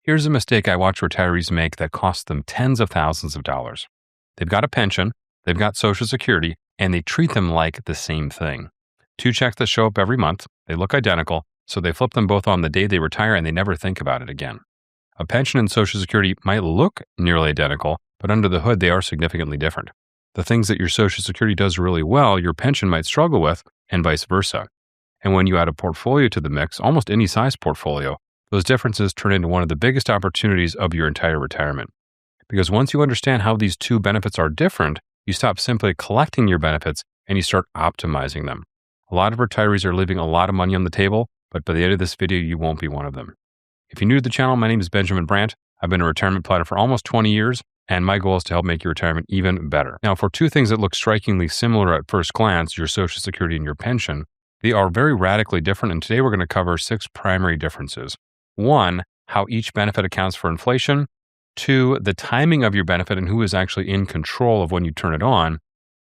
Here's a mistake I watch retirees make that costs them tens of thousands of dollars. They've got a pension, they've got Social Security, and they treat them like the same thing. Two checks that show up every month, they look identical, so they flip them both on the day they retire and they never think about it again. A pension and Social Security might look nearly identical, but under the hood, they are significantly different. The things that your Social Security does really well, your pension might struggle with, and vice versa. And when you add a portfolio to the mix, almost any size portfolio, those differences turn into one of the biggest opportunities of your entire retirement. Because once you understand how these two benefits are different, you stop simply collecting your benefits and you start optimizing them. A lot of retirees are leaving a lot of money on the table, but by the end of this video, you won't be one of them. If you're new to the channel, my name is Benjamin Brandt. I've been a retirement planner for almost 20 years, and my goal is to help make your retirement even better. Now, for two things that look strikingly similar at first glance, your Social Security and your pension, they are very radically different, and today we're going to cover 6 primary differences. 1, how each benefit accounts for inflation. 2, the timing of your benefit and who is actually in control of when you turn it on.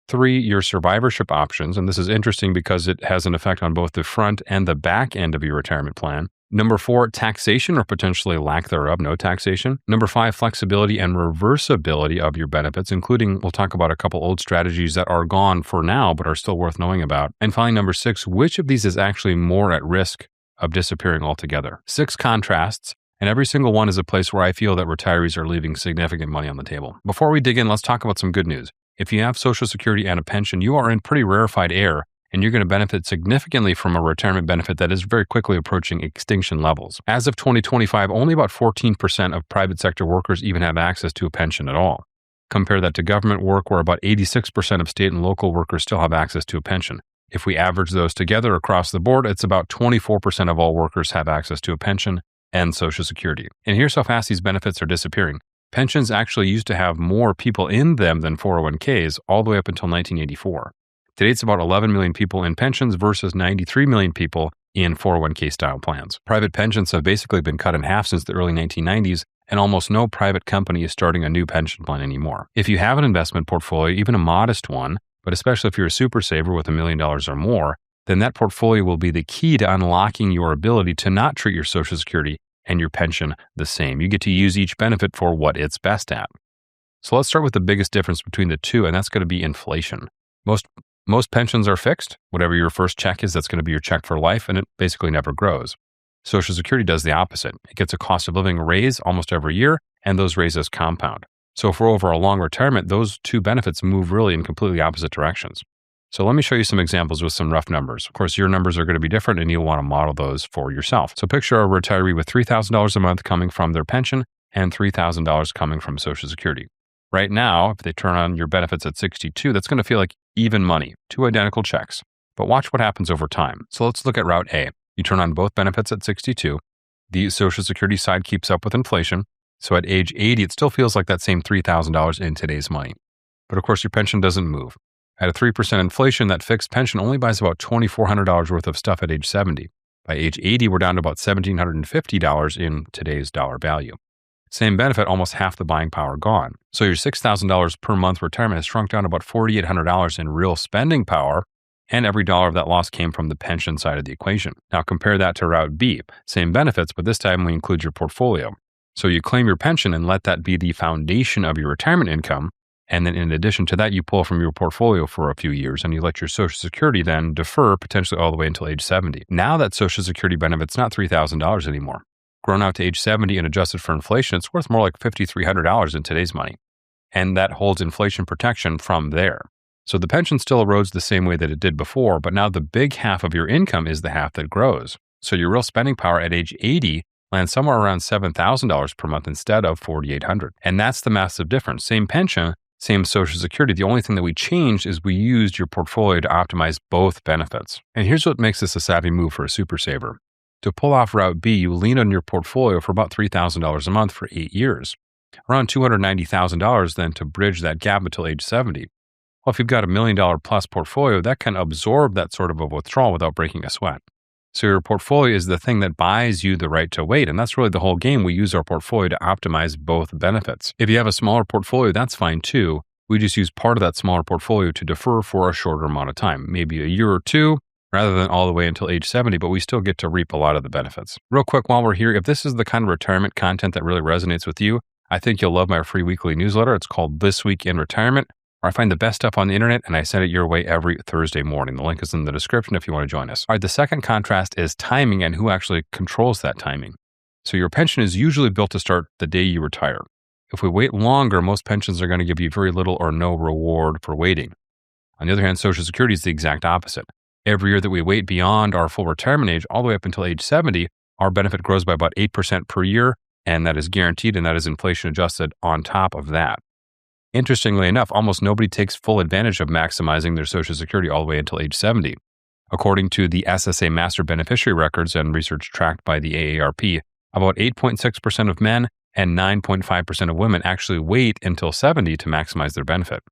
3, your survivorship options, and this is interesting because it has an effect on both the front and the back end of your retirement plan. Number 4, taxation or potentially lack thereof, no taxation. Number 5, flexibility and reversibility of your benefits, including, we'll talk about a couple old strategies that are gone for now but are still worth knowing about. And finally, number 6, which of these is actually more at risk of disappearing altogether? 6 contrasts, and every single one is a place where I feel that retirees are leaving significant money on the table. Before we dig in, let's talk about some good news. If you have Social Security and a pension, you are in pretty rarefied air, and you're going to benefit significantly from a retirement benefit that is very quickly approaching extinction levels. As of 2025, only about 14% of private sector workers even have access to a pension at all. Compare that to government work, where about 86% of state and local workers still have access to a pension. If we average those together across the board, it's about 24% of all workers have access to a pension and Social Security. And here's how fast these benefits are disappearing. Pensions actually used to have more people in them than 401ks all the way up until 1984. Today, it's about 11 million people in pensions versus 93 million people in 401k style plans. Private pensions have basically been cut in half since the early 1990s, and almost no private company is starting a new pension plan anymore. If you have an investment portfolio, even a modest one, but especially if you're a super saver with $1 million or more, then that portfolio will be the key to unlocking your ability to not treat your Social Security and your pension the same. You get to use each benefit for what it's best at. So let's start with the biggest difference between the two, and that's going to be inflation. Most pensions are fixed. Whatever your first check is, that's going to be your check for life, and it basically never grows. Social Security does the opposite. It gets a cost of living raise almost every year, and those raises compound. So for over a long retirement, those two benefits move really in completely opposite directions. So let me show you some examples with some rough numbers. Of course, your numbers are going to be different, and you'll want to model those for yourself. So picture a retiree with $3,000 a month coming from their pension and $3,000 coming from Social Security. Right now, if they turn on your benefits at 62, that's going to feel like even money, 2 identical checks. But watch what happens over time. So let's look at route A. You turn on both benefits at 62. The Social Security side keeps up with inflation. So at age 80, it still feels like that same $3,000 in today's money. But of course, your pension doesn't move. At a 3% inflation, that fixed pension only buys about $2,400 worth of stuff at age 70. By age 80, we're down to about $1,750 in today's dollar value. Same benefit, almost half the buying power gone. So your $6,000 per month retirement has shrunk down to about $4,800 in real spending power, and every dollar of that loss came from the pension side of the equation. Now compare that to route B. Same benefits, but this time we include your portfolio. So you claim your pension and let that be the foundation of your retirement income. And then in addition to that, you pull from your portfolio for a few years and you let your Social Security then defer potentially all the way until age 70. Now that Social Security benefit's not $3,000 anymore. Grown out to age 70 and adjusted for inflation, it's worth more like $5,300 in today's money. And that holds inflation protection from there. So the pension still erodes the same way that it did before, but now the big half of your income is the half that grows. So your real spending power at age 80 lands somewhere around $7,000 per month instead of $4,800. And that's the massive difference. Same pension, same Social Security. The only thing that we changed is we used your portfolio to optimize both benefits. And here's what makes this a savvy move for a super saver. To pull off route B, you lean on your portfolio for about $3,000 a month for 8 years. Around $290,000 then to bridge that gap until age 70. Well, if you've got $1 million plus portfolio, that can absorb that sort of a withdrawal without breaking a sweat. So your portfolio is the thing that buys you the right to wait. And that's really the whole game. We use our portfolio to optimize both benefits. If you have a smaller portfolio, that's fine too. We just use part of that smaller portfolio to defer for a shorter amount of time, maybe a year or two. rather than all the way until age 70, but we still get to reap a lot of the benefits. Real quick, while we're here, if this is the kind of retirement content that really resonates with you, I think you'll love my free weekly newsletter. It's called This Week in Retirement, where I find the best stuff on the internet and I send it your way every Thursday morning. The link is in the description if you want to join us. All right, the second contrast is timing and who actually controls that timing. So your pension is usually built to start the day you retire. If we wait longer, most pensions are going to give you very little or no reward for waiting. On the other hand, Social Security is the exact opposite. Every year that we wait beyond our full retirement age, all the way up until age 70, our benefit grows by about 8% per year, and that is guaranteed, and that is inflation adjusted on top of that. Interestingly enough, almost nobody takes full advantage of maximizing their Social Security all the way until age 70. According to the SSA Master Beneficiary Records and research tracked by the AARP, about 8.6% of men and 9.5% of women actually wait until 70 to maximize their benefit.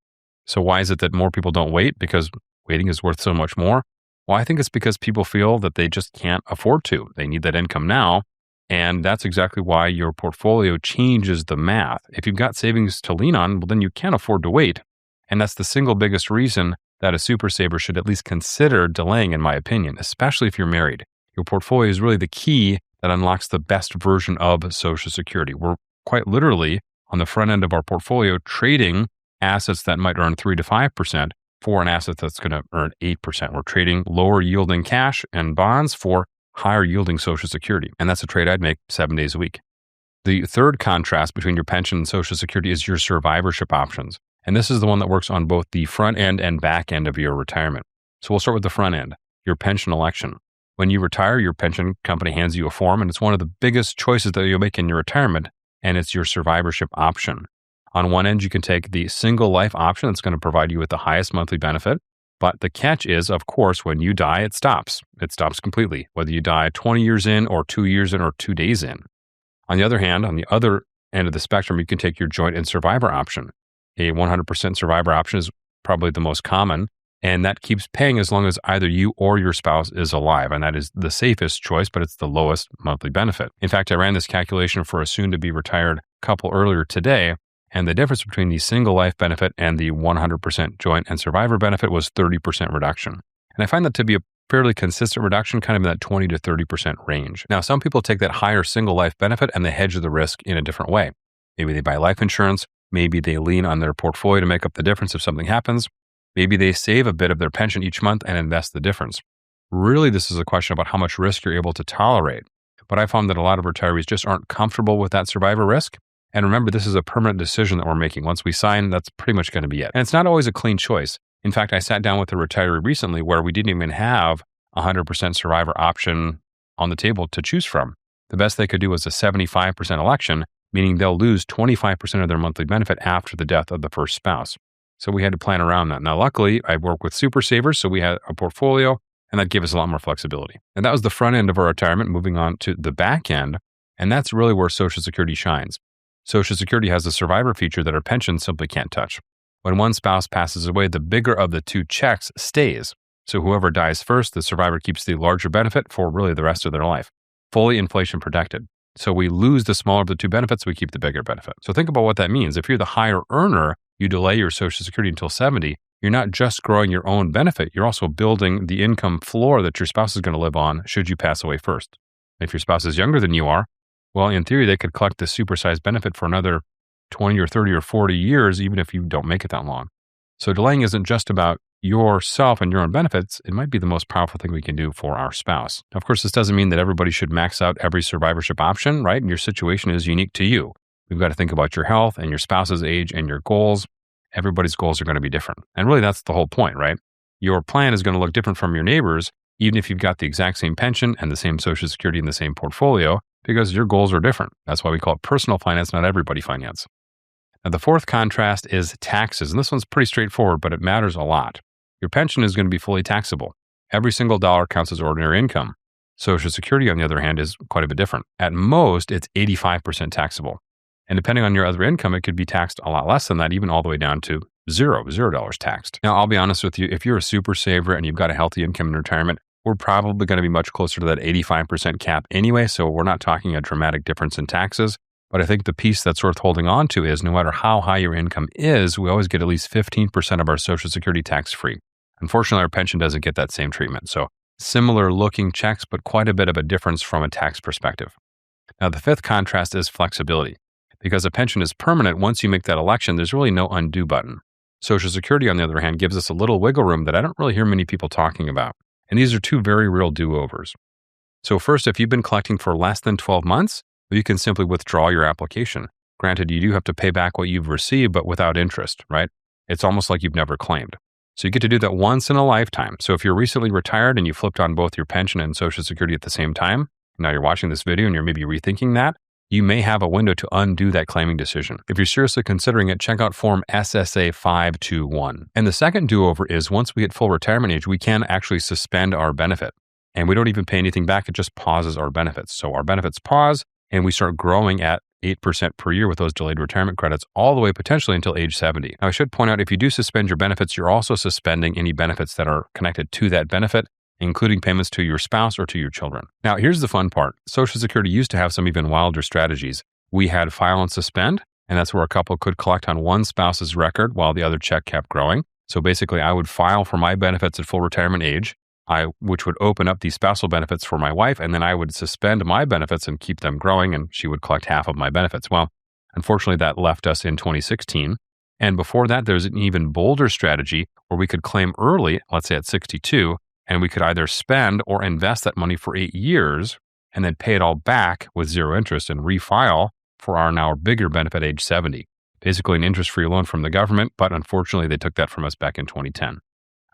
So why is it that more people don't wait? Because waiting is worth so much more? Well, I think it's because people feel that they just can't afford to. They need that income now. And that's exactly why your portfolio changes the math. If you've got savings to lean on, well, then you can't afford to wait. And that's the single biggest reason that a super saver should at least consider delaying, in my opinion, especially if you're married. Your portfolio is really the key that unlocks the best version of Social Security. We're quite literally on the front end of our portfolio trading assets that might earn 3 to 5% for an asset that's going to earn 8%. We're trading lower yielding cash and bonds for higher yielding Social Security. And that's a trade I'd make 7 days a week. The third contrast between your pension and Social Security is your survivorship options. And this is the one that works on both the front end and back end of your retirement. So we'll start with the front end, your pension election. When you retire, your pension company hands you a form, and it's one of the biggest choices that you'll make in your retirement, and it's your survivorship option. On one end, you can take the single life option that's going to provide you with the highest monthly benefit. But the catch is, of course, when you die, it stops. It stops completely, whether you die 20 years in or 2 years in or 2 days in. On the other hand, on the other end of the spectrum, you can take your joint and survivor option. A 100% survivor option is probably the most common, and that keeps paying as long as either you or your spouse is alive. And that is the safest choice, but it's the lowest monthly benefit. In fact, I ran this calculation for a soon-to-be retired couple earlier today, and the difference between the single life benefit and the 100% joint and survivor benefit was 30% reduction. And I find that to be a fairly consistent reduction, kind of in that 20 to 30% range. Now, some people take that higher single life benefit and they hedge the risk in a different way. Maybe they buy life insurance. Maybe they lean on their portfolio to make up the difference if something happens. Maybe they save a bit of their pension each month and invest the difference. Really, this is a question about how much risk you're able to tolerate. But I found that a lot of retirees just aren't comfortable with that survivor risk. And remember, this is a permanent decision that we're making. Once we sign, that's pretty much going to be it. And it's not always a clean choice. In fact, I sat down with a retiree recently where we didn't even have a 100% survivor option on the table to choose from. The best they could do was a 75% election, meaning they'll lose 25% of their monthly benefit after the death of the first spouse. So we had to plan around that. Now, luckily, I work with super savers, so we had a portfolio, and that gave us a lot more flexibility. And that was the front end of our retirement. Moving on to the back end, and that's really where Social Security shines. Social Security has a survivor feature that our pension simply can't touch. When one spouse passes away, the bigger of the two checks stays. So whoever dies first, the survivor keeps the larger benefit for really the rest of their life, fully inflation protected. So we lose the smaller of the two benefits, we keep the bigger benefit. So think about what that means. If you're the higher earner, you delay your Social Security until 70, you're not just growing your own benefit, you're also building the income floor that your spouse is going to live on should you pass away first. If your spouse is younger than you are, well, in theory, they could collect the supersized benefit for another 20 or 30 or 40 years, even if you don't make it that long. So delaying isn't just about yourself and your own benefits. It might be the most powerful thing we can do for our spouse. Now, of course, this doesn't mean that everybody should max out every survivorship option, right? And your situation is unique to you. We've got to think about your health and your spouse's age and your goals. Everybody's goals are going to be different. And really, that's the whole point, right? Your plan is going to look different from your neighbor's, even if you've got the exact same pension and the same Social Security and the same portfolio, because your goals are different. That's why we call it personal finance, not everybody finance. Now, the fourth contrast is taxes. And this one's pretty straightforward, but it matters a lot. Your pension is going to be fully taxable. Every single dollar counts as ordinary income. Social Security, on the other hand, is quite a bit different. At most, it's 85% taxable. And depending on your other income, it could be taxed a lot less than that, even all the way down to $0 taxed. Now, I'll be honest with you, if you're a super saver and you've got a healthy income in retirement, we're probably going to be much closer to that 85% cap anyway, so we're not talking a dramatic difference in taxes. But I think the piece that's worth holding on to is no matter how high your income is, we always get at least 15% of our Social Security tax-free. Unfortunately, our pension doesn't get that same treatment. So Similar looking checks, but quite a bit of a difference from a tax perspective. Now, the fifth contrast is flexibility. Because a pension is permanent, once you make that election, there's really no undo button. Social Security, on the other hand, gives us a little wiggle room that I don't really hear many people talking about. And these are two very real do-overs. So first, if you've been collecting for less than 12 months, you can simply withdraw your application. Granted, you do have to pay back what you've received, but without interest, right? It's almost like you've never claimed. So you get to do that once in a lifetime. So if you're recently retired and you flipped on both your pension and Social Security at the same time, now you're watching this video and you're maybe rethinking that, you may have a window to undo that claiming decision. If you're seriously considering it, check out Form SSA 521. And the second do-over is once we hit full retirement age, we can actually suspend our benefit. And we don't even pay anything back. It just pauses our benefits. So our benefits pause and we start growing at 8% per year with those delayed retirement credits all the way potentially until age 70. Now, I should point out, if you do suspend your benefits, you're also suspending any benefits that are connected to that benefit, including payments to your spouse or to your children. Now, here's the fun part. Social Security used to have some even wilder strategies. We had file and suspend, and that's where a couple could collect on one spouse's record while the other check kept growing. So basically, I would file for my benefits at full retirement age, which would open up the spousal benefits for my wife, and then I would suspend my benefits and keep them growing, and she would collect half of my benefits. Well, unfortunately, that left us in 2016. And before that, there's an even bolder strategy where we could claim early, let's say at 62, and we could either spend or invest that money for 8 years and then pay it all back with zero interest and refile for our now bigger benefit age 70. Basically an interest-free loan from the government, but unfortunately they took that from us back in 2010.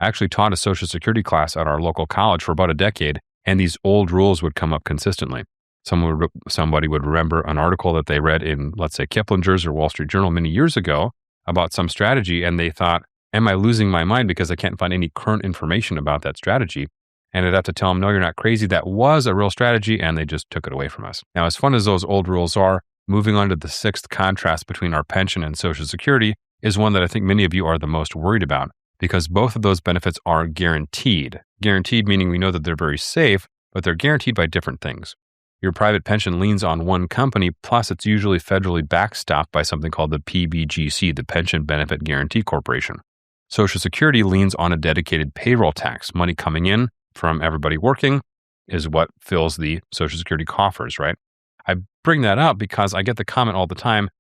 I actually taught a Social Security class at our local college for about a decade, and these old rules would come up consistently. Somebody would remember an article that they read in, let's say, Kiplinger's or Wall Street Journal many years ago about some strategy, and they thought, am I losing my mind because I can't find any current information about that strategy? And I'd have to tell them, no, you're not crazy. That was a real strategy, and they just took it away from us. Now, as fun as those old rules are, moving on to the sixth contrast between our pension and Social Security is one that I think many of you are the most worried about, because both of those benefits are guaranteed. Guaranteed meaning we know that they're very safe, but they're guaranteed by different things. Your private pension leans on one company, plus it's usually federally backstopped by something called the PBGC, the Pension Benefit Guarantee Corporation. Social Security leans on a dedicated payroll tax. Money coming in from everybody working is what fills the Social Security coffers, right? I bring that up because I get the comment all the time,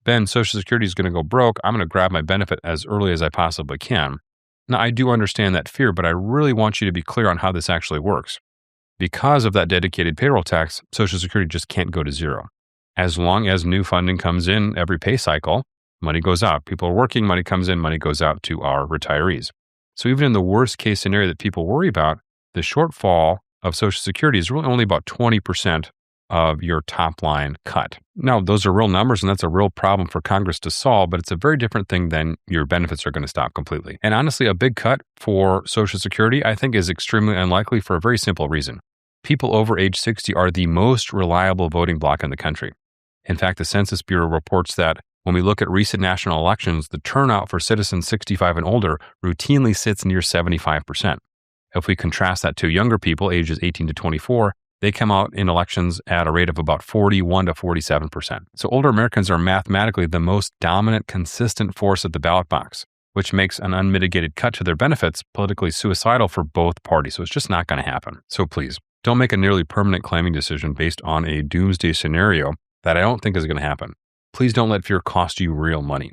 Ben, Social Security is going to go broke. I'm going to grab my benefit as early as I possibly can. Now, I do understand that fear, but I really want you to be clear on how this actually works. Because of that dedicated payroll tax, Social Security just can't go to zero. As long as new funding comes in every pay cycle, money goes out. People are working, money comes in, money goes out to our retirees. So even in the worst case scenario that people worry about, the shortfall of Social Security is really only about 20% of your top line cut. Now, those are real numbers, and that's a real problem for Congress to solve, but it's a very different thing than your benefits are going to stop completely. And honestly, a big cut for Social Security, I think, is extremely unlikely for a very simple reason. People over age 60 are the most reliable voting bloc in the country. In fact, the Census Bureau reports that when we look at recent national elections, the turnout for citizens 65 and older routinely sits near 75%. If we contrast that to younger people, ages 18 to 24, they come out in elections at a rate of about 41 to 47%. So older Americans are mathematically the most dominant, consistent force at the ballot box, which makes an unmitigated cut to their benefits politically suicidal for both parties. So it's just not going to happen. So please, don't make a nearly permanent claiming decision based on a doomsday scenario that I don't think is going to happen. Please don't let fear cost you real money.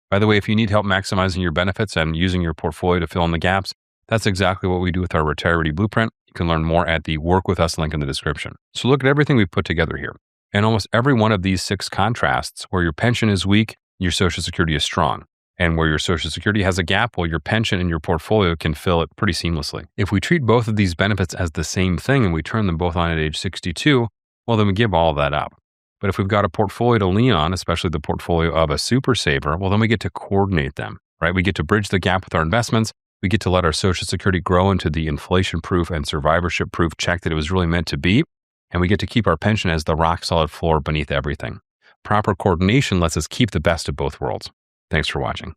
By the way, if you need help maximizing your benefits and using your portfolio to fill in the gaps, that's exactly what we do with our Retiree Blueprint. You can learn more at the Work With Us link in the description. So look at everything we put together here. In almost every one of these 6 contrasts, where your pension is weak, your Social Security is strong. And where your Social Security has a gap, well, your pension and your portfolio can fill it pretty seamlessly. If we treat both of these benefits as the same thing and we turn them both on at age 62, well, then we give all of that up. But if we've got a portfolio to lean on, especially the portfolio of a super saver, well, then we get to coordinate them, right? We get to bridge the gap with our investments. We get to let our Social Security grow into the inflation-proof and survivorship-proof check that it was really meant to be. And we get to keep our pension as the rock-solid floor beneath everything. Proper coordination lets us keep the best of both worlds. Thanks for watching.